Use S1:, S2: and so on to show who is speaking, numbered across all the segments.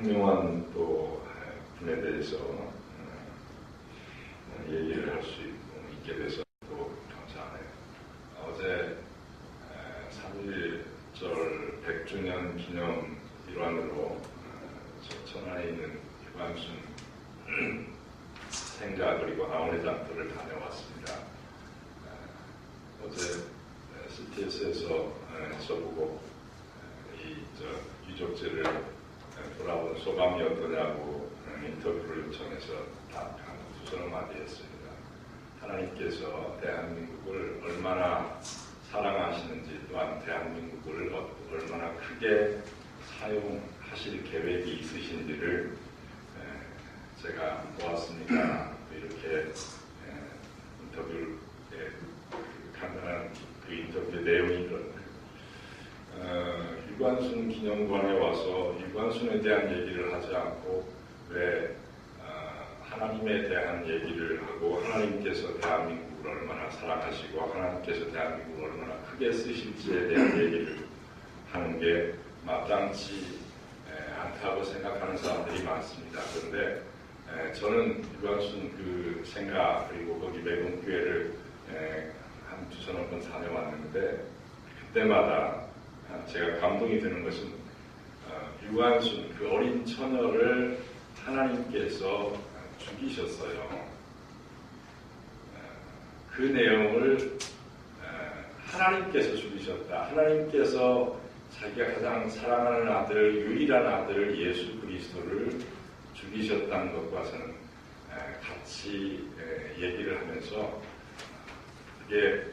S1: 훌륭한 또 분에 대해서 얘기를 할 수 있게 돼서 또 감사하네요. 어제 3.1절 100주년 기념 일환으로 천안에 있는 유관순 생가 그리고 아우네장터를 다녀왔습니다. 어제 CTS에서 저보고 유족제를 돌아본 소감이 어떠냐고 인터뷰를 요청해서 한 두 마디 했습니다. 하나님께서 대한민국을 얼마나 사랑하시는지 또한 대한민국을 얼마나 크게 사용하실 계획이 있으신지를 제가 보았습니다. 이렇게 인터뷰를 간단한 그 인터뷰의 내용이 유관순 기념관에 와서 유관순에 대한 얘기를 하지 않고 왜 하나님에 대한 얘기를 하고 하나님께서 대한민국을 얼마나 사랑하시고 하나님께서 대한민국을 얼마나 크게 쓰실지에 대한 얘기를 하는 게 마땅치 않다고 생각하는 사람들이 많습니다. 그런데 저는 유관순 그 생가 그리고 거기 매금교회를 한 두서너 번 다녀왔는데 그때마다 제가 감동이 되는 것은 유관순 그 어린 처녀를 하나님께서 죽이셨어요. 그 내용을 하나님께서 죽이셨다. 하나님께서 자기가 가장 사랑하는 아들, 유일한 아들 예수 그리스도를 죽이셨다는 것과 저는 같이 얘기를 하면서 그게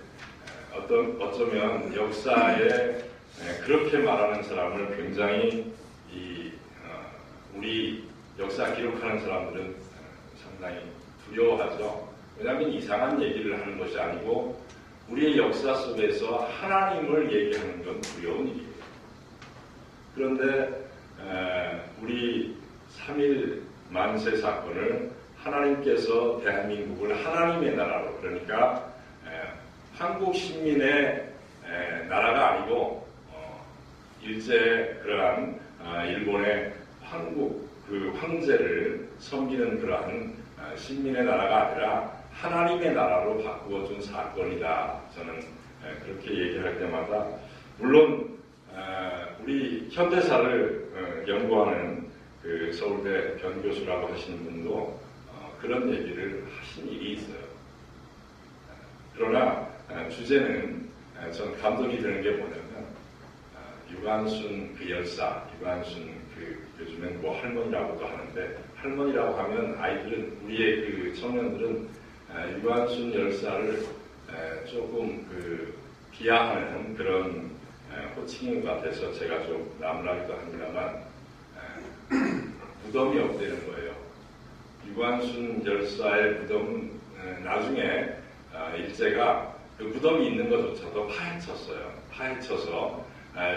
S1: 어쩌면 역사에 그렇게 말하는 사람을 굉장히 우리 역사 기록하는 사람들은 상당히 두려워하죠. 왜냐하면 이상한 얘기를 하는 것이 아니고 우리의 역사 속에서 하나님을 얘기하는 건 두려운 일이에요. 그런데 우리 3.1 만세 사건을 하나님께서 대한민국을 하나님의 나라로 그러니까 한국 시민의 나라가 아니고 일제 그러한 일본의 그 황제를 섬기는 그러한 신민의 나라가 아니라 하나님의 나라로 바꾸어준 사건이다. 저는 그렇게 얘기할 때마다 물론 우리 현대사를 연구하는 그 서울대 변교수라고 하시는 분도 그런 얘기를 하신 일이 있어요. 그러나 주제는 전 감동이 되는 게 뭐냐면 유관순 그 열사, 유관순 요즘엔 뭐 할머니라고도 하는데 할머니라고 하면 아이들은 우리의 그 청년들은 유관순 열사를 조금 비하하는 그런 호칭인 것 같아서 제가 좀 나무라기도 합니다만 무덤이 없다는 거예요. 유관순 열사의 무덤은 나중에 일제가 그 무덤이 있는 것조차도 파헤쳤어요. 파헤쳐서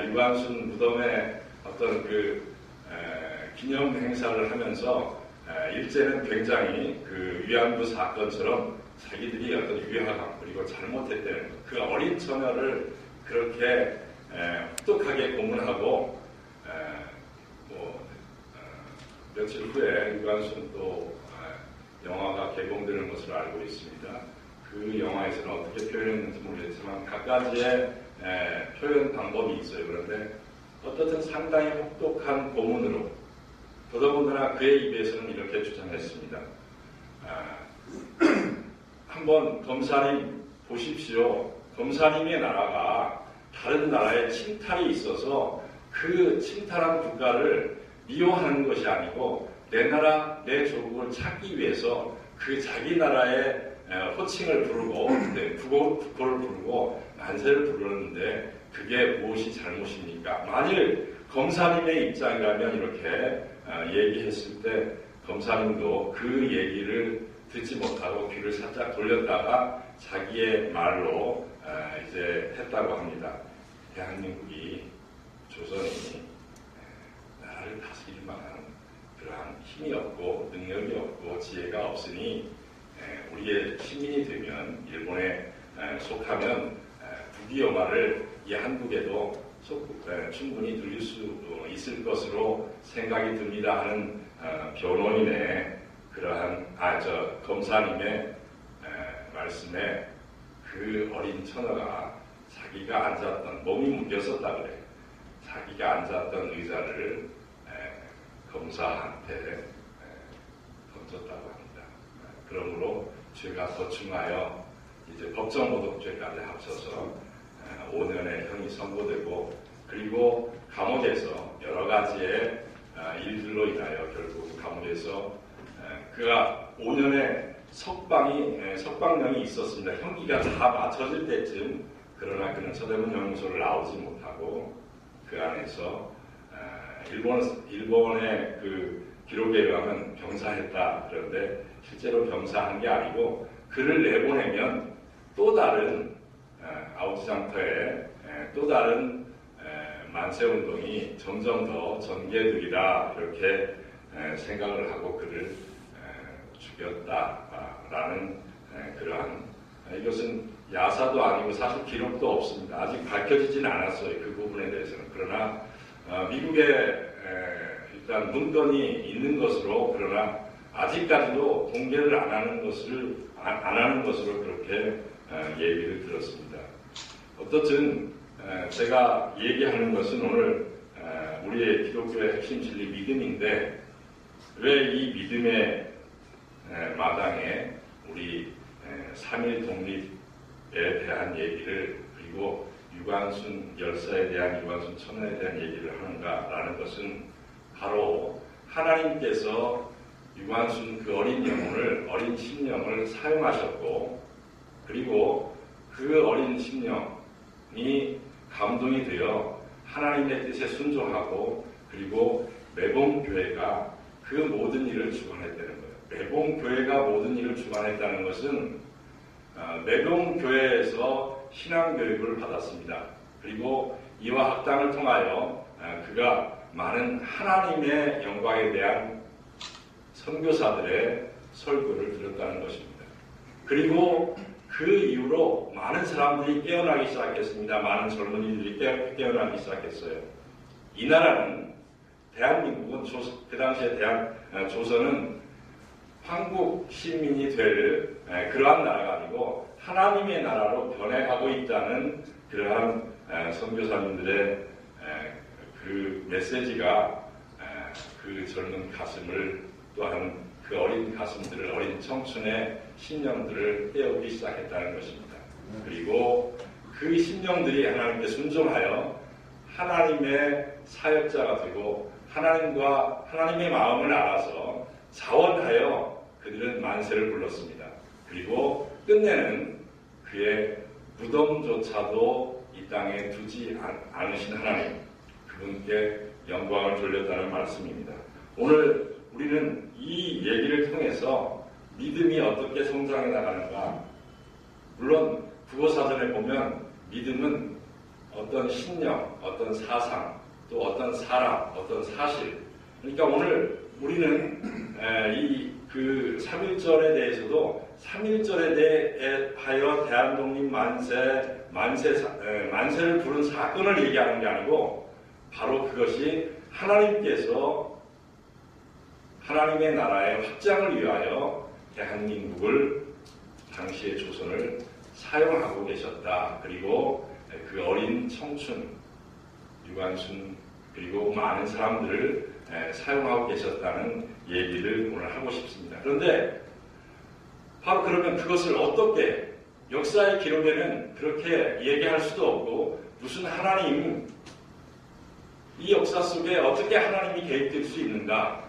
S1: 유관순 무덤에 어떤 기념 행사를 하면서 일제는 굉장히 그 위안부 사건처럼 자기들이 어떤 위화감 그리고 잘못했다는 그 어린 처녀를 그렇게 혹독하게 고문하고 며칠 후에 유관순 또 영화가 개봉되는 것으로 알고 있습니다. 그 영화에서는 어떻게 표현했는지 모르겠지만 각가지의 표현 방법이 있어요. 그런데 어떻든 상당히 혹독한 고문으로 더더군다나 그의 입에서는 이렇게 주장했습니다. 한번 검사님 보십시오. 검사님의 나라가 다른 나라에 침탈이 있어서 그 침탈한 국가를 미워하는 것이 아니고 내 나라, 내 조국을 찾기 위해서 그 자기 나라의 호칭을 부르고 국호를 부르고 만세를 부르는데 그게 무엇이 잘못입니까? 만일 검사님의 입장이라면 이렇게 얘기했을 때 검사님도 그 얘기를 듣지 못하고 귀를 살짝 돌렸다가 자기의 말로 이제 했다고 합니다. 대한민국이 조선이 나라를 다스릴 만한 그러한 힘이 없고 능력이 없고 지혜가 없으니 우리의 시민이 되면 일본에 속하면 국위영화를 이 한국에도 충분히 들릴 수 있을 것으로 생각이 듭니다 하는 변호인의 그러한 검사님의 말씀에 그 어린 처녀가 자기가 앉았던 몸이 묶였었다 그래요. 자기가 앉았던 의자를 검사한테 던졌다고 합니다. 그러므로 죄가 거충하여 이제 법정모독죄까지 합쳐서 5년의 형이 선고되고, 그리고 감옥에서 여러 가지의 일들로 인하여 결국 감옥에서 그가 5년의 석방령이 있었습니다. 형기가 다 맞춰질 때쯤, 그러나 그는 서대문 형무소를 나오지 못하고 그 안에서 일본의 그 기록에 의하면 병사했다. 그런데 실제로 병사한 게 아니고 그를 내보내면 또 다른 아우지장터에 또 다른 만세운동이 점점 더 전개되리라 이렇게 생각을 하고 그를 죽였다라는 그러한, 이것은 야사도 아니고 사실 기록도 없습니다. 아직 밝혀지지는 않았어요. 그 부분에 대해서는. 그러나 미국에 일단 문건이 있는 것으로, 그러나 아직까지도 공개를 안 하는 것으로 그렇게 얘기를 들었습니다. 어떻든 제가 얘기하는 것은 오늘 우리의 기독교의 핵심 진리 믿음인데, 왜 이 믿음의 마당에 우리 3.1 독립에 대한 얘기를, 그리고 유관순 열사에 대한, 유관순 처녀에 대한 얘기를 하는가라는 것은 바로 하나님께서 유관순 그 어린 영혼을, 어린 심령을 사용하셨고, 그리고 그 어린 심령이 감동이 되어 하나님의 뜻에 순종하고, 그리고 매봉교회가 그 모든 일을 주관했다는 거예요. 매봉교회가 모든 일을 주관했다는 것은 매봉교회에서 신앙교육을 받았습니다. 그리고 이와 학당을 통하여 그가 많은 하나님의 영광에 대한 선교사들의 설교를 들었다는 것입니다. 그리고 그 이후로 많은 사람들이 깨어나기 시작했습니다. 많은 젊은이들이 깨어나기 시작했어요. 이 나라는, 대한민국은 그 당시에 조선은 황국 시민이 될 그러한 나라가 아니고 하나님의 나라로 변해가고 있다는 그러한 선교사님들의 그 메시지가 그 젊은 가슴을, 또한 그 어린 가슴들을, 어린 청춘의 심령들을 깨우기 시작했다는 것입니다. 그리고 그 심령들이 하나님께 순종하여 하나님의 사역자가 되고 하나님과 하나님의 마음을 알아서 자원하여 그들은 만세를 불렀습니다. 그리고 끝내는 그의 무덤조차도 이 땅에 두지 않으신 하나님, 그분께 영광을 돌렸다는 말씀입니다. 오늘 우리는 이 얘기를 통해서 믿음이 어떻게 성장해 나가는가, 물론 국어사전에 보면 믿음은 어떤 신념, 어떤 사상, 또 어떤 사람, 어떤 사실, 그러니까 오늘 우리는 그 3.1절에 대해서도 3.1절에 대하여 대한독립 만세를 부른 사건을 얘기하는 게 아니고 바로 그것이 하나님께서 하나님의 나라의 확장을 위하여 대한민국을, 당시의 조선을 사용하고 계셨다. 그리고 그 어린 청춘, 유관순, 그리고 많은 사람들을 사용하고 계셨다는 얘기를 오늘 하고 싶습니다. 그런데 바로 그러면 그것을 어떻게, 역사의 기록에는 그렇게 얘기할 수도 없고, 무슨 하나님, 이 역사 속에 어떻게 하나님이 개입될 수 있는가,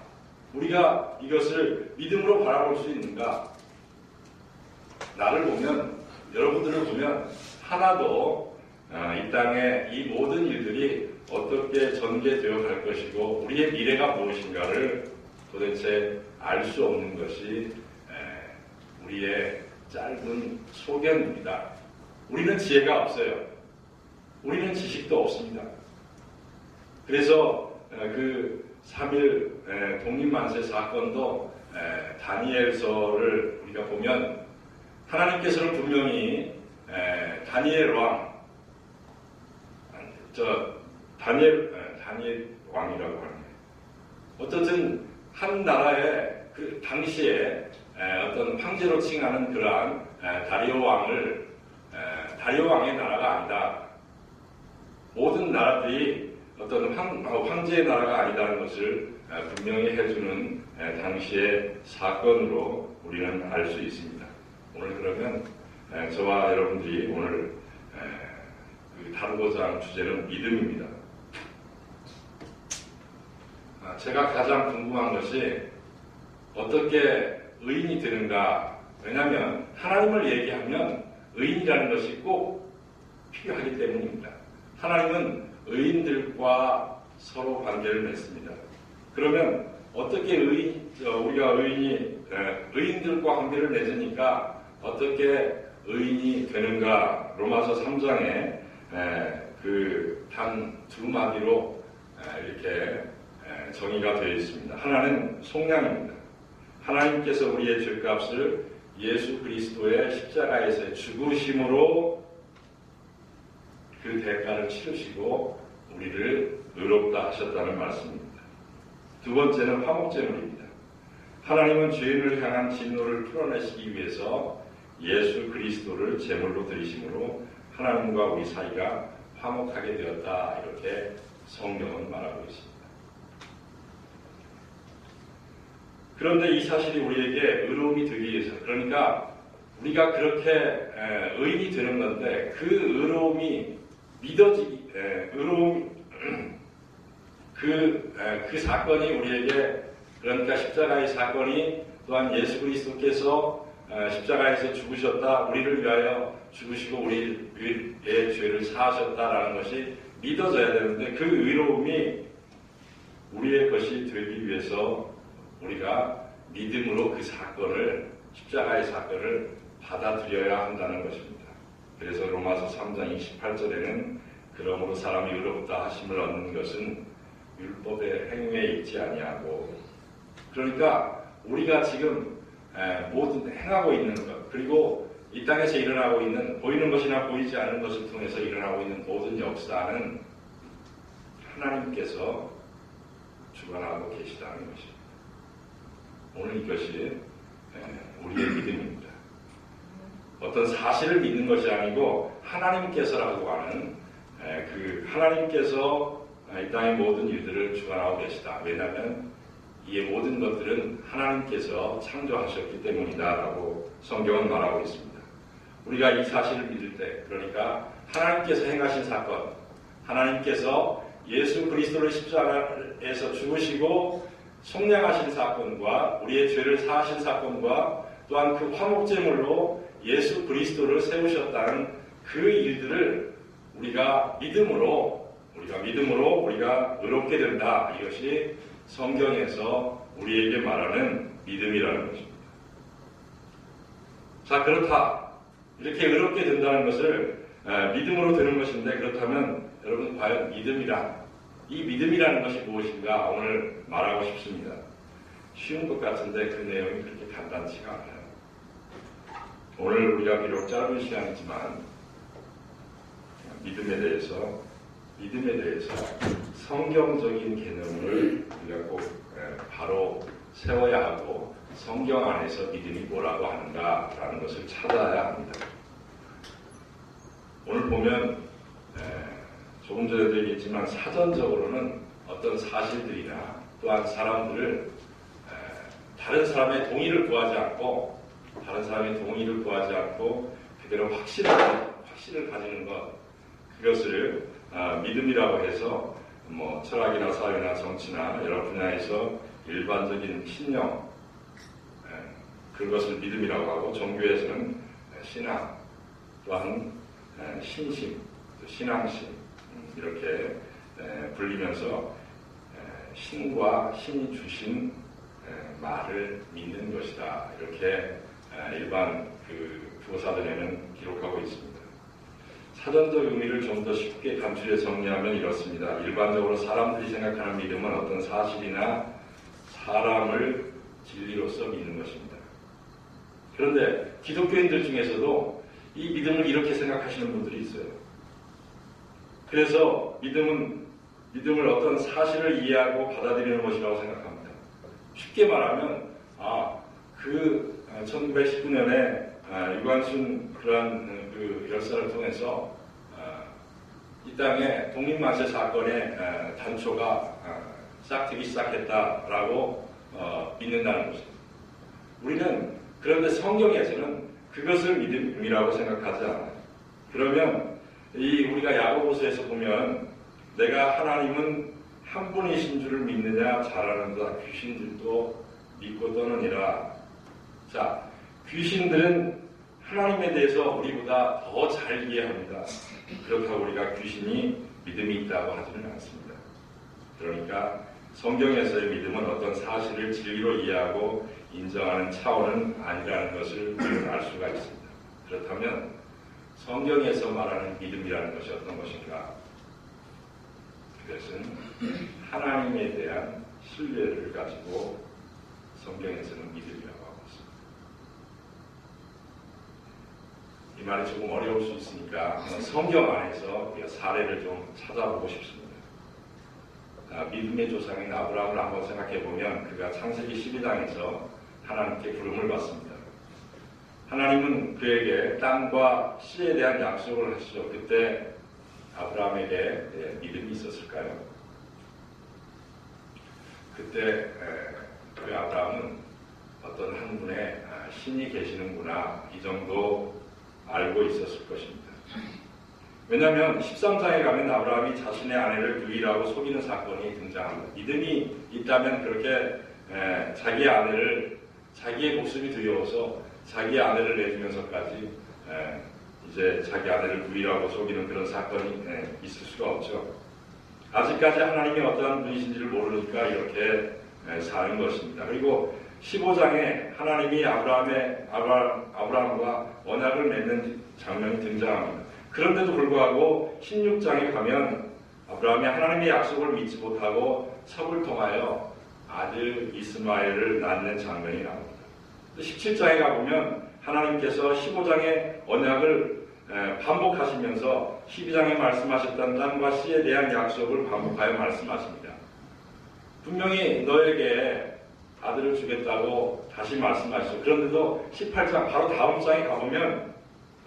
S1: 우리가 이것을 믿음으로 바라볼 수 있는가. 나를 보면, 여러분들을 보면 하나도 이 땅에 이 모든 일들이 어떻게 전개되어 갈 것이고 우리의 미래가 무엇인가를 도대체 알 수 없는 것이 우리의 짧은 소견입니다. 우리는 지혜가 없어요. 우리는 지식도 없습니다. 그래서 그 3.1 독립만세 사건도 다니엘서를 우리가 보면 하나님께서는 분명히 다니엘 왕, 다니엘 왕이라고 하는 어쨌든 한 나라의 그 당시에 어떤 황제로 칭하는 그러한 다리오 왕의 나라가 아니다. 모든 나라들이 어떤 황제의 나라가 아니다는 것을 분명히 해주는 당시의 사건으로 우리는 알 수 있습니다. 오늘 그러면 저와 여러분들이 오늘 다루고자 하는 주제는 믿음입니다. 제가 가장 궁금한 것이 어떻게 의인이 되는가. 왜냐하면 하나님을 얘기하면 의인이라는 것이 꼭 필요하기 때문입니다. 하나님은 의인들과 서로 관계를 맺습니다. 그러면 어떻게 우리가 의인들과 관계를 맺으니까 어떻게 의인이 되는가. 로마서 3장에 단 두 마디로 이렇게 정의가 되어 있습니다. 하나는 속량입니다. 하나님께서 우리의 죄값을 예수 그리스도의 십자가에서의 죽으심으로 그 대가를 치르시고 우리를 의롭다 하셨다는 말씀입니다. 두 번째는 화목제물입니다. 하나님은 죄인을 향한 진노를 풀어내시기 위해서 예수 그리스도를 제물로 드리심으로 하나님과 우리 사이가 화목하게 되었다. 이렇게 성경은 말하고 있습니다. 그런데 이 사실이 우리에게 의로움이 되기 위해서, 그러니까 우리가 그렇게 의인이 되는 건데 그 의로움이 믿어지기, 그 사건이 우리에게, 그러니까 십자가의 사건이 또한 예수 그리스도께서 십자가에서 죽으셨다, 우리를 위하여 죽으시고 우리의 죄를 사하셨다라는 것이 믿어져야 되는데 그 의로움이 우리의 것이 되기 위해서 우리가 믿음으로 그 사건을, 십자가의 사건을 받아들여야 한다는 것입니다. 그래서 로마서 3장 28절에는 그러므로 사람이 의롭다 하심을 얻는 것은 율법의 행위에 있지 아니하고, 그러니까 우리가 지금 모든 행하고 있는 것, 그리고 이 땅에서 일어나고 있는 보이는 것이나 보이지 않는 것을 통해서 일어나고 있는 모든 역사는 하나님께서 주관하고 계시다는 것입니다. 오늘 이것이 우리의 믿음입니다. 어떤 사실을 믿는 것이 아니고 하나님께서라고 하는 그 하나님께서 이 땅의 모든 일들을 주관하고 계시다. 왜냐하면 이 모든 것들은 하나님께서 창조하셨기 때문이다라고 성경은 말하고 있습니다. 우리가 이 사실을 믿을 때, 그러니까 하나님께서 행하신 사건, 하나님께서 예수 그리스도를 십자가에서 죽으시고 속량하신 사건과 우리의 죄를 사하신 사건과 또한 그 화목제물로 예수 그리스도를 세우셨다는 그 일들을 우리가 믿음으로 우리가 의롭게 된다. 이것이 성경에서 우리에게 말하는 믿음이라는 것입니다. 자, 그렇다. 이렇게 의롭게 된다는 것을 믿음으로 되는 것인데, 그렇다면 여러분 과연 이 믿음이라는 것이 무엇인가 오늘 말하고 싶습니다. 쉬운 것 같은데 그 내용이 그렇게 간단치가 않아요. 오늘 우리가 비록 짧은 시간이지만 믿음에 대해서 성경적인 개념을 우리가 꼭 바로 세워야 하고 성경 안에서 믿음이 뭐라고 하는가라는 것을 찾아야 합니다. 오늘 보면 조금 전에도 얘기했지만 사전적으로는 어떤 사실들이나 또한 사람들을 다른 사람의 동의를 구하지 않고 그대로 확신을 가지는 것, 그것을 믿음이라고 해서 철학이나 사회나 정치나 여러 분야에서 일반적인 신념, 그것을 믿음이라고 하고, 종교에서는 신앙, 또한 신심, 신앙심 이렇게 불리면서 신과 신이 주신 말을 믿는 것이다. 이렇게 일반 교사들에는 기록하고 있습니다. 사전적 의미를 좀 더 쉽게 간추려 정리하면 이렇습니다. 일반적으로 사람들이 생각하는 믿음은 어떤 사실이나 사람을 진리로서 믿는 것입니다. 그런데 기독교인들 중에서도 이 믿음을 이렇게 생각하시는 분들이 있어요. 그래서 믿음은 믿음을 어떤 사실을 이해하고 받아들이는 것이라고 생각합니다. 쉽게 말하면, 1919년에 유관순 그러한 그 열사를 통해서 이 땅에 독립만세 사건의 단초가 싹트기 시작했다라고 믿는다는 것입니다. 우리는 그런데 성경에서는 그것을 믿음이라고 생각하지 않아요. 그러면 우리가 야고보서에서 보면 내가 하나님은 한 분이신 줄을 믿느냐 잘하는다 귀신들도 믿고 떠느니라. 자, 귀신들은 하나님에 대해서 우리보다 더 잘 이해합니다. 그렇다고 우리가 귀신이 믿음이 있다고 하지는 않습니다. 그러니까 성경에서의 믿음은 어떤 사실을 진리로 이해하고 인정하는 차원은 아니라는 것을 우리는 알 수가 있습니다. 그렇다면 성경에서 말하는 믿음이라는 것이 어떤 것인가? 그것은 하나님에 대한 신뢰를 가지고 성경에서는 믿음이라고 하고 있습니다. 이 말이 조금 어려울 수 있으니까 성경 안에서 우리가 사례를 좀 찾아보고 싶습니다. 믿음의 조상인 아브라함을 한번 생각해보면 그가 창세기 12장에서 하나님께 부름을 받습니다. 하나님은 그에게 땅과 씨에 대한 약속을 하시죠. 그때 아브라함에게 믿음이 있었을까요? 그때 그 아브라함은 어떤 한 분의 신이 계시는구나 이 정도 알고 있었을 것입니다. 왜냐하면 13장에 가면 아브라함이 자신의 아내를 유일하고 속이는 사건이 등장합니다. 믿음이 있다면 그렇게 자기의 아내를 자기의 목숨이 두려워서 자기 아내를 내주면서까지 이제 자기 아내를 유일하고 속이는 그런 사건이 있을 수가 없죠. 아직까지 하나님이 어떠한 분이신지를 모르니까 이렇게 사는 것입니다. 그리고 15장에 하나님이 아브라함과 언약을 맺는 장면이 등장합니다. 그런데도 불구하고 16장에 가면 아브라함이 하나님의 약속을 믿지 못하고 첩을 통하여 아들 이스마엘을 낳는 장면이 나옵니다. 17장에 가보면 하나님께서 15장의 언약을 반복하시면서 12장에 말씀하셨던 땅과 씨에 대한 약속을 반복하여 말씀하십니다. 분명히 너에게 아들을 주겠다고 다시 말씀하시죠. 그런데도 18장 바로 다음 장에 가보면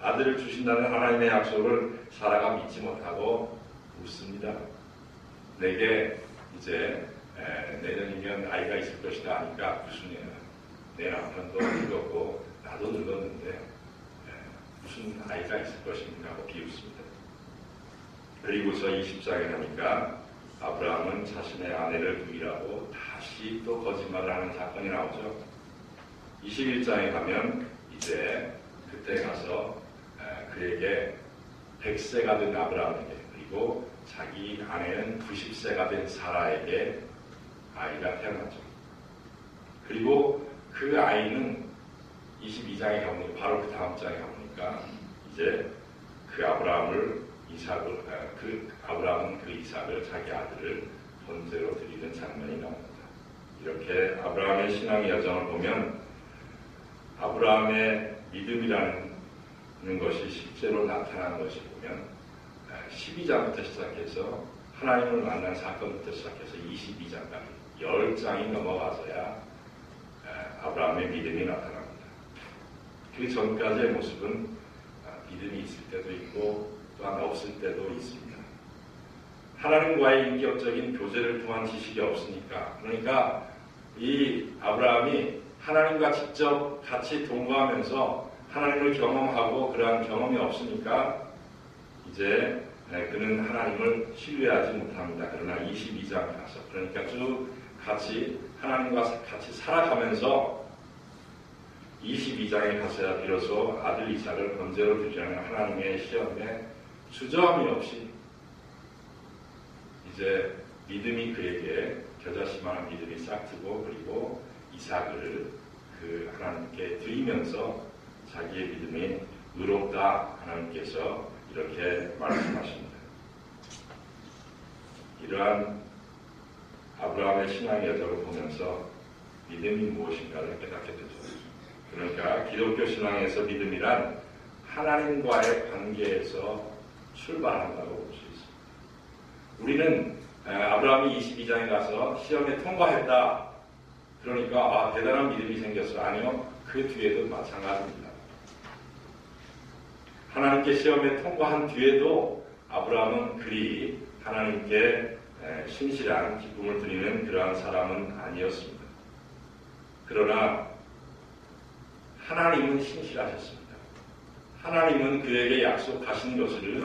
S1: 아들을 주신다는 하나님의 약속을 사라가 믿지 못하고 웃습니다. 내게 이제 내년이면 아이가 있을 것이다 하니까 무슨 내 남편도 늙었고 나도 늙었는데 무슨 아이가 있을 것입니까 하고 비웃습니다. 그리고서 20장에 가니까 아브라함은 자신의 아내를 유일하고 다시 또 거짓말을 하는 사건이 나오죠. 21장에 가면 이제 그때 가서 그에게 100세가 된 아브라함에게 그리고 자기 아내는 90세가 된 사라에게 아이가 태어나죠. 그리고 그 아이는 22장에 가보니까 바로 그 다음 장에 가보니까 이제 그 아브라함은 그 이삭을 자기 아들을 번제로 드리는 장면이 나옵니다. 이렇게 아브라함의 신앙의 여정을 보면 아브라함의 믿음이라는 것이 실제로 나타난 것이 보면 12장부터 시작해서 하나님을 만난 사건부터 시작해서 22장까지 10장이 넘어가서야 아브라함의 믿음이 나타납니다. 그 전까지의 모습은 믿음이 있을 때도 있고 또한 없을 때도 있습니다. 하나님과의 인격적인 교제를 통한 지식이 없으니까 그러니까 이 아브라함이 하나님과 직접 같이 동거하면서 하나님을 경험하고 그러한 경험이 없으니까 이제 그는 하나님을 신뢰하지 못합니다. 그러나 22장 가서 그러니까 쭉 같이 하나님과 같이 살아가면서 22장에 가서야 비로소 아들 이삭을 번제로 드리라는 하나님의 시험에 주저함이 없이 이제 믿음이 그에게 겨자씨만한 믿음이 싹트고 그리고 이삭을 그 하나님께 드리면서 자기의 믿음이 의롭다 하나님께서 이렇게 말씀하십니다. 이러한 아브라함의 신앙의 여정을 보면서 믿음이 무엇인가를 깨닫게 되죠. 그러니까 기독교 신앙에서 믿음이란 하나님과의 관계에서 출발한다고 볼 수 있습니다. 우리는 아브라함이 22장에 가서 시험에 통과했다. 그러니까 대단한 믿음이 생겼어. 아니요. 그 뒤에도 마찬가지입니다. 하나님께 시험에 통과한 뒤에도 아브라함은 그리 하나님께 신실한 기쁨을 드리는 그러한 사람은 아니었습니다. 그러나 하나님은 신실하셨습니다. 하나님은 그에게 약속하신 것을,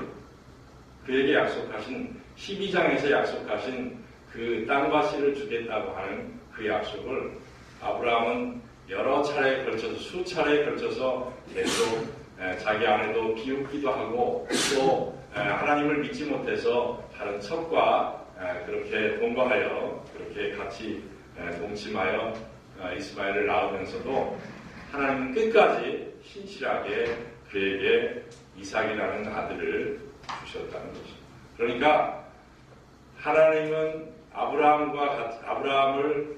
S1: 그에게 약속하신 12장에서 약속하신 그 땅과 씨를 주겠다고 하는 그 약속을 아브라함은 여러 차례에 걸쳐서, 수차례에 걸쳐서 계속 자기 안에도 비웃기도 하고, 또 하나님을 믿지 못해서 다른 척과 그렇게 동거하여 그렇게 같이 동침하여 이스마엘을 낳으면서도 하나님은 끝까지 신실하게 그에게 이삭이라는 아들을 주셨다는 것입니다. 그러니까 하나님은 아브라함을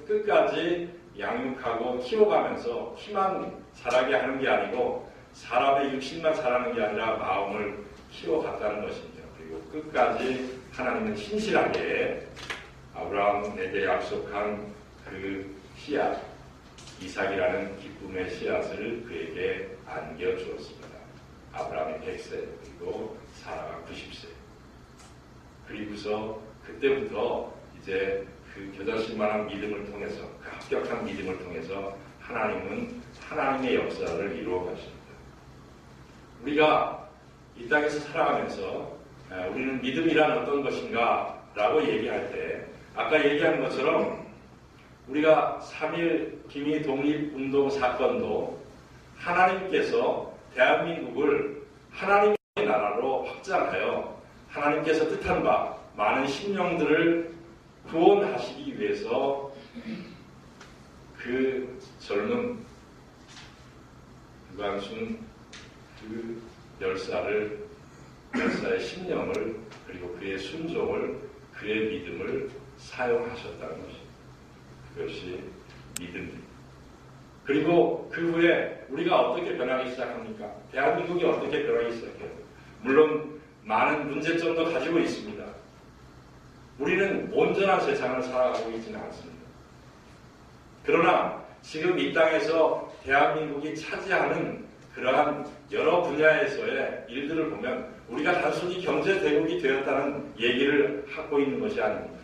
S1: 끝까지 양육하고 키워가면서 키만 자라게 하는 게 아니고 사람의 육신만 자라는 게 아니라 마음을 키워갔다는 것입니다. 그리고 끝까지 하나님은 신실하게 아브라함에게 약속한 그 씨앗, 이삭이라는 기쁨의 씨앗을 그에게 안겨주었습니다. 아브라함이 100세, 그리고 사라가 90세. 그리고서 그때부터 이제 그 겨자씨만한 믿음을 통해서, 그 합격한 믿음을 통해서 하나님은 하나님의 역사를 이루어 가십니다. 우리가 이 땅에서 살아가면서 우리는 믿음이란 어떤 것인가 라고 얘기할 때, 아까 얘기한 것처럼 우리가 3.1 기미 독립운동 사건도 하나님께서 대한민국을 하나님의 나라로 확장하여 하나님께서 뜻한 바 많은 심령들을 구원하시기 위해서 그 젊은 유관순 그 열사의 심령을, 그리고 그의 순종을, 그의 믿음을 사용하셨다는 것입니다. 그것이 믿음입니다. 그리고 그 후에 우리가 어떻게 변하기 시작합니까? 대한민국이 어떻게 변하기 시작해요? 물론 많은 문제점도 가지고 있습니다. 우리는 온전한 세상을 살아가고 있지는 않습니다. 그러나 지금 이 땅에서 대한민국이 차지하는 그러한 여러 분야에서의 일들을 보면 우리가 단순히 경제 대국이 되었다는 얘기를 하고 있는 것이 아닙니다.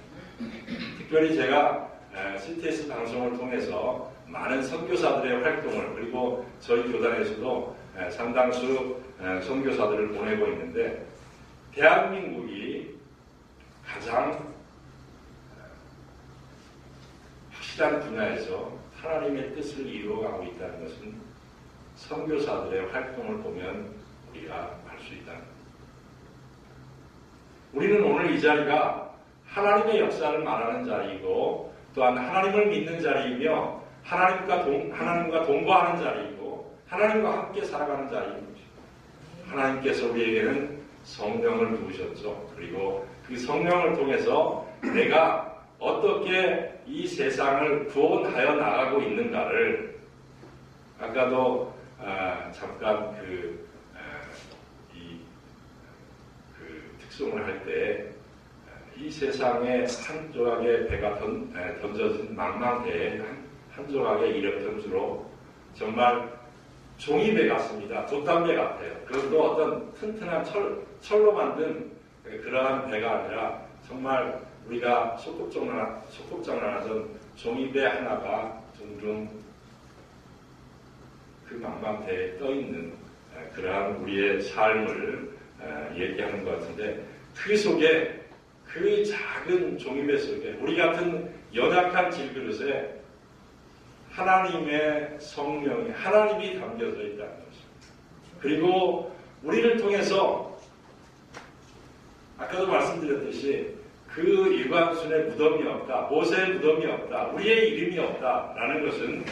S1: 특별히 제가 CTS 방송을 통해서 많은 선교사들의 활동을, 그리고 저희 교단에서도 상당수 선교사들을 보내고 있는데, 대한민국이 가장 확실한 분야에서 하나님의 뜻을 이루어가고 있다는 것은 선교사들의 활동을 보면 우리가 알 수 있다. 우리는 오늘 이 자리가 하나님의 역사를 말하는 자리이고, 또한 하나님을 믿는 자리이며, 하나님과 동거하는 자리이고, 하나님과 함께 살아가는 자리입니다. 하나님께서 우리에게는 성령을 부으셨죠. 그리고 그 성령을 통해서 내가 어떻게 이 세상을 구원하여 나가고 있는가를, 아까도 잠깐 특송을 할 때 이 세상에 한 조각의 배가 던져진 망망대에 한 조각의 이력턴주로 정말 종이배 같습니다. 돛담배 같아요. 그것도 어떤 튼튼한 철로 만든 그러한 배가 아니라 정말 우리가 소꿉장난하던 종이배 하나가 둥둥 그 망망대에 떠있는 그러한 우리의 삶을 얘기하는 것 같은데, 그 속에, 그 작은 종이배 속에, 우리 같은 연약한 질그릇에 하나님의 성령이, 하나님이 담겨져 있다는 것입니다. 그리고 우리를 통해서 아까도 말씀드렸듯이 그 유관순의 무덤이 없다, 모세의 무덤이 없다, 우리의 이름이 없다라는 것은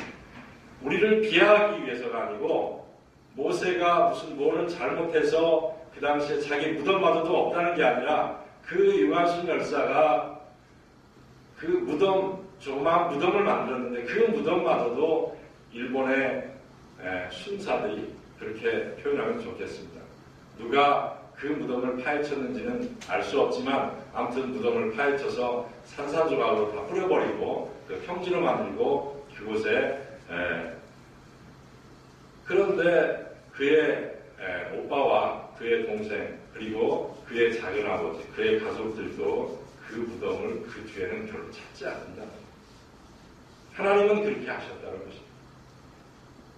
S1: 우리를 비하하기 위해서가 아니고, 모세가 무슨 뭐를 잘못해서 그 당시에 자기 무덤마저도 없다는 게 아니라, 그 유관순 열사가 그 무덤, 조그마한 무덤을 만들었는데 그 무덤마저도 일본의 순사들이 그렇게 표현하면 좋겠습니다. 누가 그 무덤을 파헤쳤는지는 알 수 없지만 아무튼 무덤을 파헤쳐서 산산조각으로 다 뿌려버리고 그 평지로 만들고 그곳에 그런데 그의 오빠와 그의 동생 그리고 그의 작은아버지 그의 가족들도 그 무덤을 그 뒤에는 별로 찾지 않는다. 하나님은 그렇게 하셨다는 것입니다.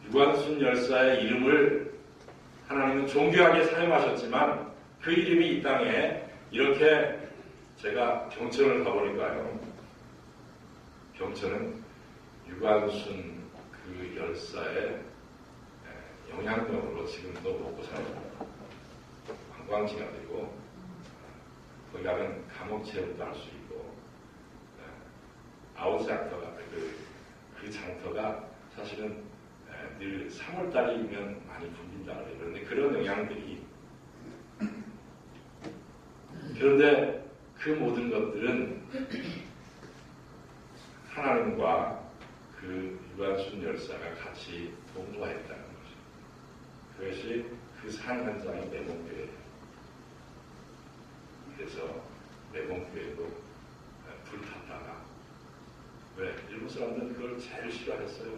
S1: 유관순 열사의 이름을 하나님은 존귀하게 사용하셨지만 그 이름이 이 땅에 이렇게 제가 경천을 가보니까요. 경천은 유관순 그 열사의 영향력으로 지금도 먹고 사는 관광지가 되고 거기 가면 감옥 체험도 할 수 있고 아웃장터가 그 장터가 사실은 늘 3월달이면 많이 붐빈다 그래요. 그런데 그런 영향들이 그런데 그 모든 것들은 하나님과 그 유관순 열사가 같이 동거했다는 거죠. 그것이 그 산 현장의 매봉교회예요. 그래서 매봉교회도 불탔다가 왜? 일본 사람들은 그걸 제일 싫어했어요.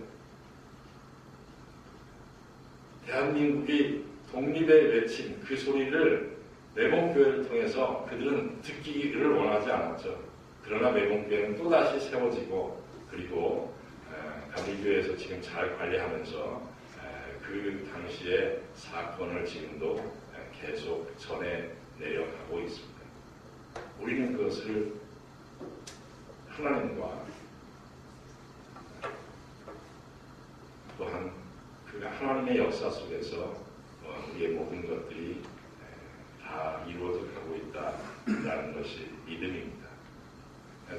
S1: 대한민국이 독립의 외침 그 소리를 매봉교회를 통해서 그들은 듣기를 원하지 않았죠. 그러나 매봉교회는 또다시 세워지고 그리고 감리교회에서 지금 잘 관리하면서 그 당시의 사건을 지금도 계속 전해 내려가고 있습니다. 우리는 그것을 하나님과 또한 그 하나님의 역사 속에서 우리의 모든 것들이 다 이루어져 가고 있다라는 것이 믿음입니다.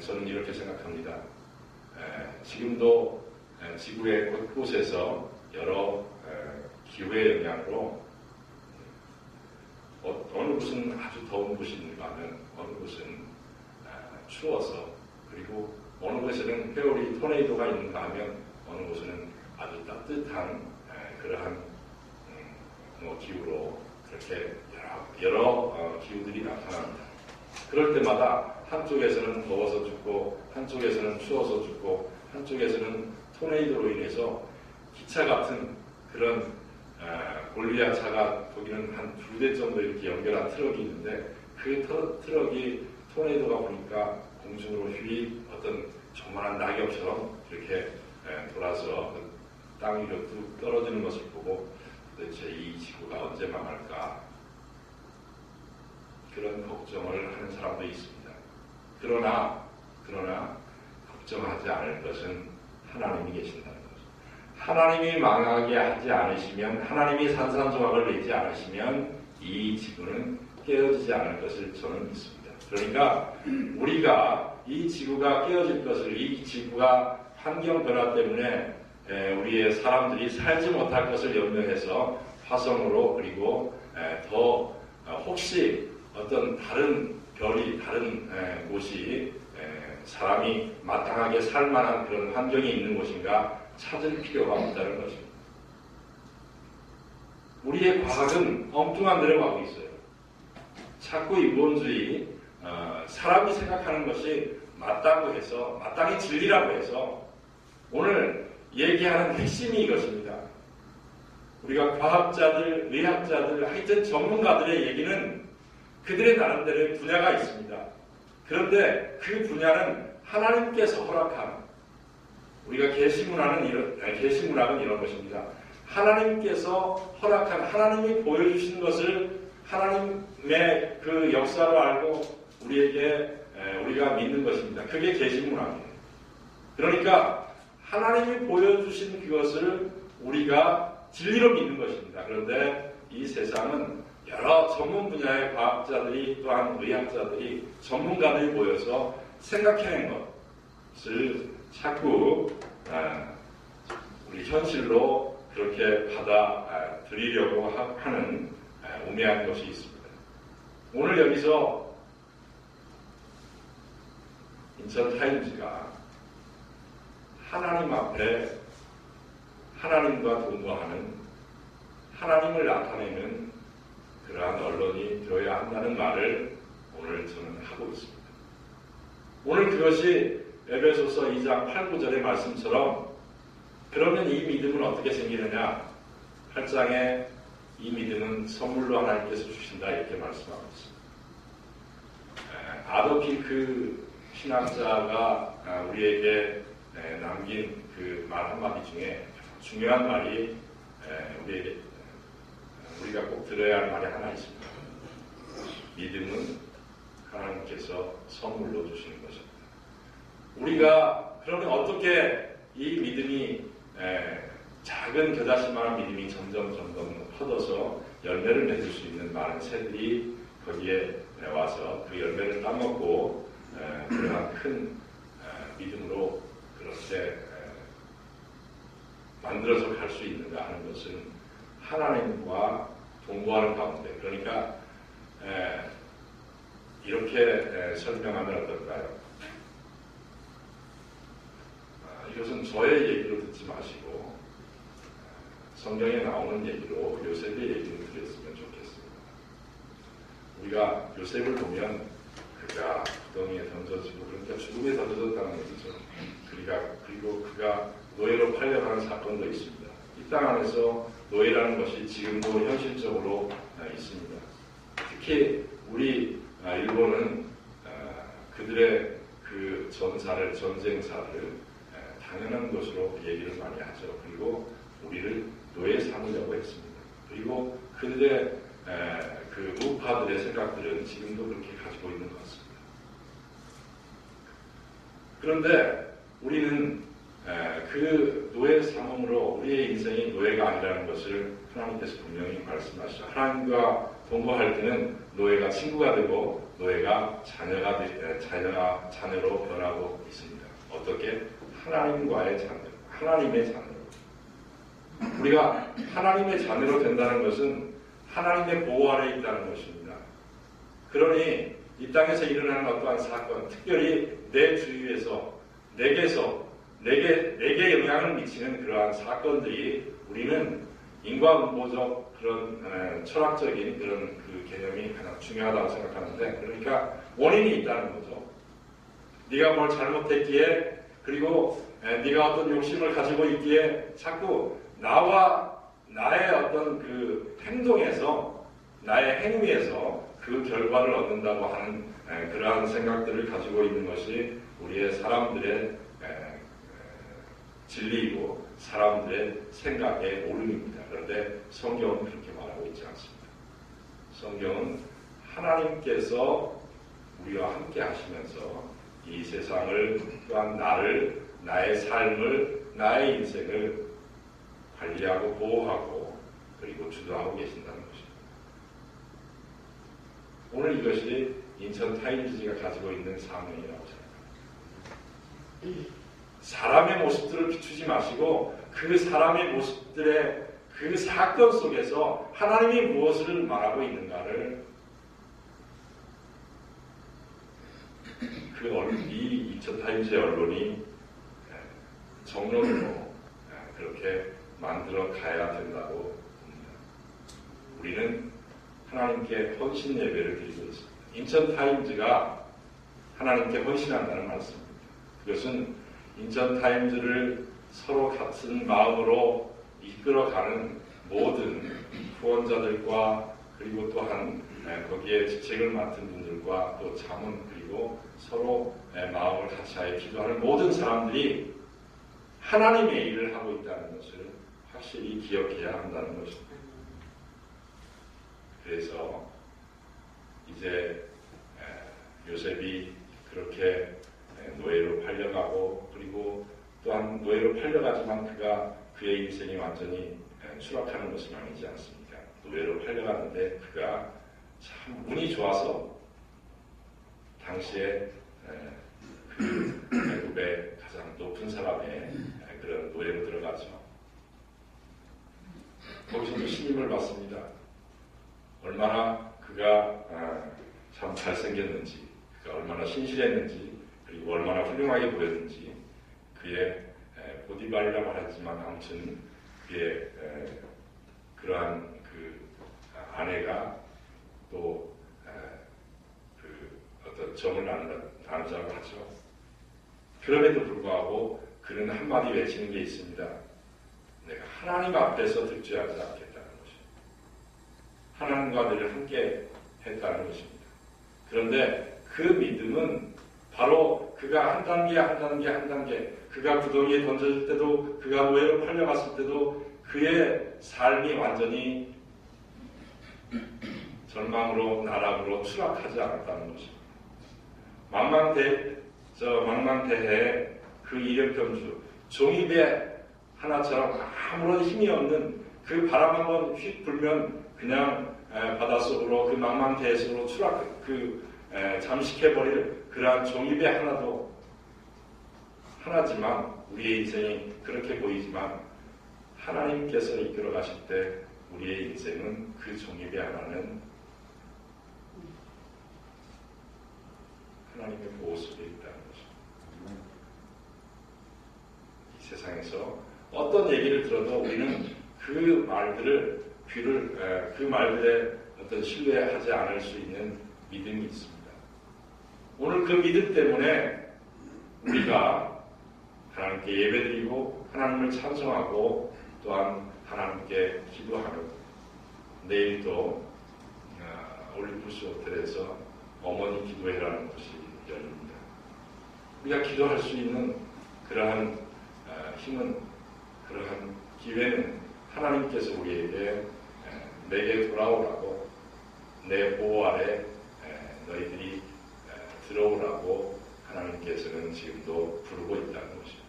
S1: 저는 이렇게 생각합니다. 지금도 지구의 곳곳에서 여러 기후의 영향으로 어느 곳은 아주 더운 곳이 있는가 하면 어느 곳은 추워서 그리고 어느 곳에는 회오리 토네이도가 있는가 하면 어느 곳에는 아주 따뜻한 그러한 기후로 그렇게 여러 기후들이 나타납니다. 그럴 때마다 한쪽에서는 더워서 죽고 한쪽에서는 추워서 죽고 한쪽에서는 토네이도로 인해서 기차 같은 그런 골리아차가 거기는 한 2대 정도 이렇게 연결한 트럭이 있는데 그 트럭이 토네이도가 보니까 공중으로 휘 어떤 조그만한 낙엽처럼 이렇게 돌아서 땅 위로 뚝 떨어지는 것을 보고 도대체 이 지구가 언제 망할까 그런 걱정을 하는 사람도 있습니다. 그러나 걱정하지 않을 것은 하나님이 계신다는 거죠. 하나님이 망하게 하지 않으시면 하나님이 산산조각을 내지 않으시면 이 지구는 깨어지지 않을 것을 저는 믿습니다. 그러니까 우리가 이 지구가 깨어질 것을 이 지구가 환경 변화 때문에 우리의 사람들이 살지 못할 것을 염려해서 화성으로 그리고 더 혹시 어떤 다른 별이 다른 곳이 사람이 마땅하게 살만한 그런 환경이 있는 곳인가 찾을 필요가 없다는 것입니다. 우리의 과학은 엉뚱한 데로 가고 있어요. 자꾸 인본주의 사람이 생각하는 것이 맞다고 해서 마땅히 진리라고 해서 오늘 얘기하는 핵심이 이것입니다. 우리가 과학자들, 의학자들, 하여튼 전문가들의 얘기는 그들의 나름대로의 분야가 있습니다. 그런데 그 분야는 하나님께서 허락한 우리가 계시문학은 이런 것입니다. 하나님께서 허락한 하나님이 보여주신 것을 하나님의 그 역사로 알고 우리가 믿는 것입니다. 그게 계시문학이에요. 그러니까 하나님이 보여주신 그것을 우리가 진리로 믿는 것입니다. 그런데 이 세상은 여러 전문 분야의 과학자들이 또한 의학자들이 전문가들이 모여서 생각해낸 것을 자꾸 우리 현실로 그렇게 받아들이려고 하는 우매한 것이 있습니다. 오늘 여기서 인천타임즈가 하나님 앞에 하나님과 동거하는 하나님을 나타내는 그러한 언론이 되어야 한다는 말을 오늘 저는 하고 있습니다. 오늘 그것이 에베소서 2장 8, 9절의 말씀처럼 그러면 이 믿음은 어떻게 생기느냐? 8장에 이 믿음은 선물로 하나님께서 주신다 이렇게 말씀하고 있습니다. 아도핑크 신학자가 우리에게 남긴 그 말 한마디 중에 중요한 말이 우리가 꼭 들어야 할 말이 하나 있습니다. 믿음은 하나님께서 선물로 주시는 것입니다. 우리가 그러면 어떻게 이 믿음이 작은 겨자씨만한 믿음이 점점 커져서 열매를 맺을 수 있는 많은 새들이 거기에 와서 그 열매를 따먹고 그러한 큰 믿음으로 그렇게 만들어서 갈 수 있는가 하는 것은 하나님과 동거하는 가운데, 그러니까 이렇게 설명하면 어떨까요? 이것은 저의 얘기로 듣지 마시고 성경에 나오는 얘기로 요셉의 얘기를 드렸으면 좋겠습니다. 우리가 요셉을 보면 그가 구덩이에 던져지고 그러니까 죽음에 던져졌다는 얘기죠. 그리고 그가 노예로 팔려가는 사건도 있습니다. 이 땅 안에서 노예라는 것이 지금도 현실적으로 있습니다. 특히 우리 일본은 그들의 그 전쟁사를 당연한 것으로 얘기를 많이 하죠. 그리고 우리를 노예 삼으려고 했습니다. 그리고 그들의 그 우파들의 생각들은 지금도 그렇게 가지고 있는 것 같습니다. 그런데 우리는 그 노예 삼음으로 우리의 인생이 노예가 아니라는 것을 하나님께서 분명히 말씀하시죠. 하나님과 동거할 때는 노예가 친구가 되고 노예가 자녀로 변하고 있습니다. 어떻게? 하나님과의 자녀, 하나님의 자녀로. 우리가 하나님의 자녀로 된다는 것은 하나님의 보호 아래 있다는 것입니다. 그러니 이 땅에서 일어나는 어떠한 사건, 특별히 내 주위에서 내게 영향을 미치는 그러한 사건들이 우리는 인과응보적 그런 철학적인 그런 그 개념이 가장 중요하다고 생각하는데, 그러니까 원인이 있다는 거죠. 네가 뭘 잘못했기에, 그리고 네가 어떤 욕심을 가지고 있기에 자꾸 나와 나의 어떤 그 행동에서, 나의 행위에서 그 결과를 얻는다고 하는 그러한 생각들을 가지고 있는 것이 우리의 사람들의 진리이고 사람들의 생각의 오름입니다. 그런데 성경은 그렇게 말하고 있지 않습니다. 성경은 하나님께서 우리와 함께 하시면서 이 세상을, 또한 나를, 나의 삶을, 나의 인생을 관리하고 보호하고 그리고 주도하고 계신다는 것입니다. 오늘 이것이 인천 타임즈가 가지고 있는 사명이라고 생각합니다. 사람의 모습들을 비추지 마시고 그 사람의 모습들의 그 사건 속에서 하나님이 무엇을 말하고 있는가를 이 인천 타임즈의 언론이 정론으로 그렇게 만들어 가야 된다고 봅니다. 우리는 하나님께 헌신 예배를 드리고 있습니다. 인천 타임즈가 하나님께 헌신한다는 말씀입니다. 그것은 인천 타임즈를 서로 같은 마음으로 이끌어가는 모든 후원자들과 그리고 또한 거기에 직책을 맡은 분들과 또 자문 그리고 서로 마음을 같이 하여 기도하는 모든 사람들이 하나님의 일을 하고 있다는 것을 확실히 기억해야 한다는 것입니다. 그래서 이제 요셉이 그렇게 노예로 팔려가고 그리고 또한 노예로 팔려가지만 그의 인생이 완전히 추락하는 것은 아니지 않습니까? 노예로 팔려갔는데 그가 참 운이 좋아서 당시에 그 애굽의 가장 높은 사람의 그런 노예로 들어가죠. 거기서도 신임을 받습니다. 얼마나 그가 참 잘생겼는지, 그가 얼마나 신실했는지, 그리고 얼마나 훌륭하게 보였는지, 그의 보디발이라고 하지만 아무튼 그의 그러한 그 아내가 또 어떤 정을 나누자고 하죠. 그럼에도 불구하고 그는 한마디 외치는 게 있습니다. 내가 하나님 앞에서 득죄하지 않겠다는 것입니다. 하나님과 늘 함께 했다는 것입니다. 그런데 그 믿음은 바로 그가 한 단계 그가 구덩이에 던져질 때도 그가 노예로 팔려갔을 때도 그의 삶이 완전히 절망으로 나락으로 추락하지 않았다는 것입니다. 망망대해에 그 이력경주 종이배 하나처럼 아무런 힘이 없는 그 바람 한번 휙 불면 그냥 바닷속으로 그 망망대해 속으로 잠식해버릴 그러한 종이배 하나지만 우리의 인생이 그렇게 보이지만 하나님께서 이끌어 가실 때 우리의 인생은 그 종이배 하나는 하나님의 보호 속에 있다는 것입니다. 이 세상에서 어떤 얘기를 들어도 우리는 그 말들에 어떤 신뢰하지 않을 수 있는 믿음이 있습니다. 오늘 그 믿음 때문에 우리가 하나님께 예배드리고 하나님을 찬송하고 또한 하나님께 기도하는 내일도 올림푸스 호텔에서 어머니 기도회라는 것이 열립니다. 우리가 기도할 수 있는 그러한 힘은 그러한 기회는 하나님께서 우리에게 내게 돌아오라고 내 보호 아래 너희들이 들어오라고 하나님께서는 지금도 부르고 있다는 것입니다.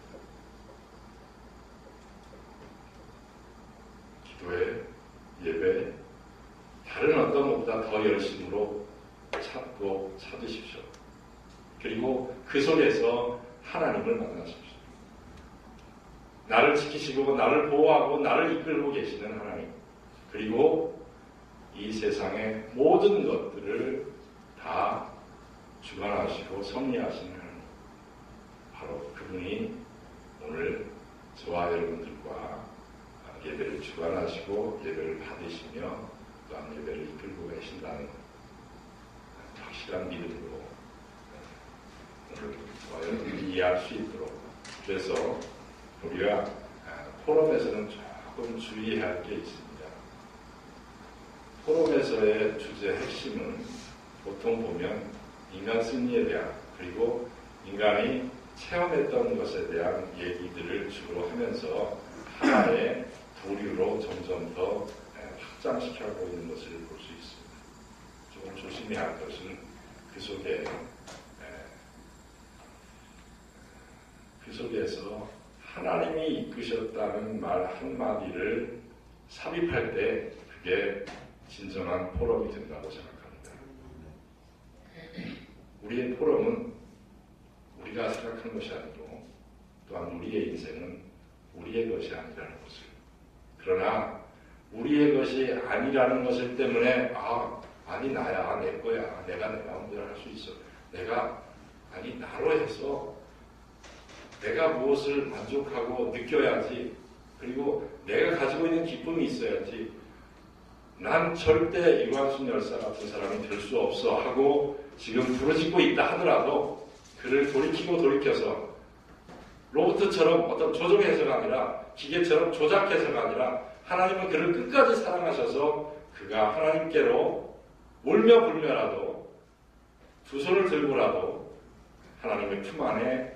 S1: 기도회, 예배, 다른 어떤 것보다 더 열심으로 찾고 찾으십시오. 그리고 그 속에서 하나님을 만나십시오. 나를 지키시고 나를 보호하고 나를 이끌고 계시는 하나님, 그리고 이 세상의 모든 것들을 다 주관하시고 섭리하시는 하나님, 바로 그분이 오늘 저와 여러분들과 예배를 주관하시고 예배를 받으시며 또한 예배를 이끌고 계신다는 확실한 믿음으로 오늘 저와 여러분들이 이해할 수 있도록, 그래서 우리가 포럼에서는 조금 주의해야 할 게 있습니다. 포럼에서의 주제 핵심은 보통 보면 인간 승리에 대한, 그리고 인간이 체험했던 것에 대한 얘기들을 주로 하면서 하나의 도류로 점점 더 확장시켜가고 있는 것을 볼 수 있습니다. 조금 조심해야 할 것은 그 속에서 하나님이 이끄셨다는 말 한마디를 삽입할 때 그게 진정한 포럼이 된다고 생각합니다. 우리의 포럼은 우리가 생각한 것이 아니고 또한 우리의 인생은 우리의 것이 아니라는 것을, 그러나 우리의 것이 아니라는 것을 때문에 아니 나야, 내 거야, 내가 내 마음대로 할 수 있어, 나로 해서 내가 무엇을 만족하고 느껴야지, 그리고 내가 가지고 있는 기쁨이 있어야지, 난 절대 이광순 열사 같은 사람이 될 수 없어 하고 지금 부르짖고 있다 하더라도 그를 돌이켜서 로봇처럼 어떤 조종해서가 아니라 기계처럼 조작해서가 아니라 하나님은 그를 끝까지 사랑하셔서 그가 하나님께로 울며 불며라도 두 손을 들고라도 하나님의 품 안에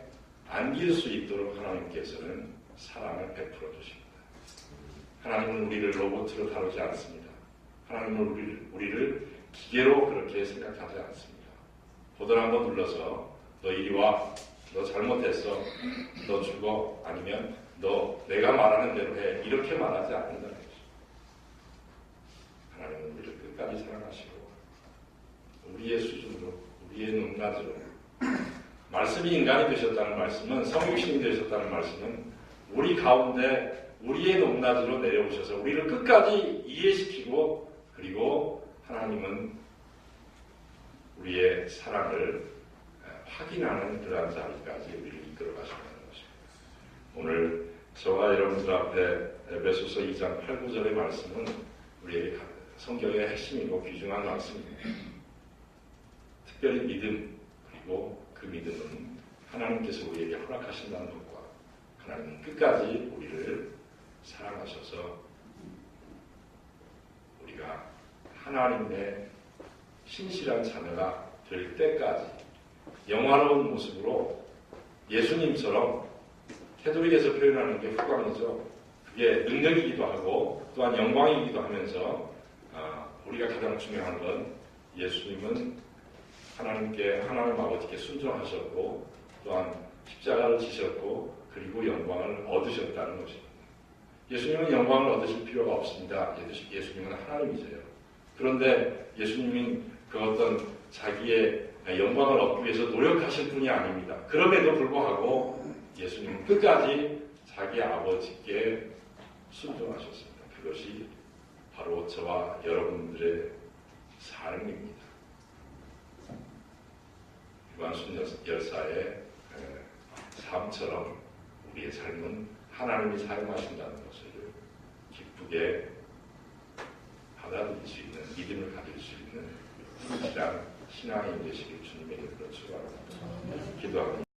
S1: 안길 수 있도록 하나님께서는 사랑을 베풀어 주십니다. 하나님은 우리를 로봇으로 다루지 않습니다. 하나님은 우리를 기계로 그렇게 생각하지 않습니다. 버튼 한번 눌러서 너 이리 와, 너 잘못했어, 너 죽어, 아니면 너 내가 말하는 대로 해, 이렇게 말하지 않는다는 것입니다. 하나님은 우리를 끝까지 사랑하시고 우리의 수준으로, 우리의 높낮이로, 말씀이 인간이 되셨다는 말씀은, 성육신이 되셨다는 말씀은 우리 가운데 우리의 높낮이로 내려오셔서 우리를 끝까지 이해시키고, 그리고 하나님은 우리의 사랑을 확인하는 그러한 자리까지 우리를 이끌어 가신다는 것입니다. 오늘 저와 여러분들 앞에 에베소서 2장 8, 9절의 말씀은 우리에게 성경의 핵심이고 귀중한 말씀입니다. 특별히 믿음, 그리고 그 믿음은 하나님께서 우리에게 허락하신다는 것과 하나님은 끝까지 우리를 사랑하셔서 우리가 하나님의 신실한 자녀가 될 때까지 영화로운 모습으로 예수님처럼 테두리에서 표현하는 게 후광이죠. 그게 능력이기도 하고 또한 영광이기도 하면서 우리가 가장 중요한 건 예수님은 하나님 아버지께 순종하셨고 또한 십자가를 지셨고 그리고 영광을 얻으셨다는 것입니다. 예수님은 영광을 얻으실 필요가 없습니다. 예수님은 하나님이세요. 그런데 예수님은 그 어떤 자기의 영광을 얻기 위해서 노력하실 분이 아닙니다. 그럼에도 불구하고 예수님은 끝까지 자기 아버지께 순종하셨습니다. 그것이 바로 저와 여러분들의 삶입니다. 유관순 열사의 삶처럼 우리의 삶은 하나님이 사용하신다는 것을 기쁘게 받아들일 수 있는 믿음을 가질 수 있는 신앙이 되시길 주님의 이름으로 축원합니다. 기도합니다.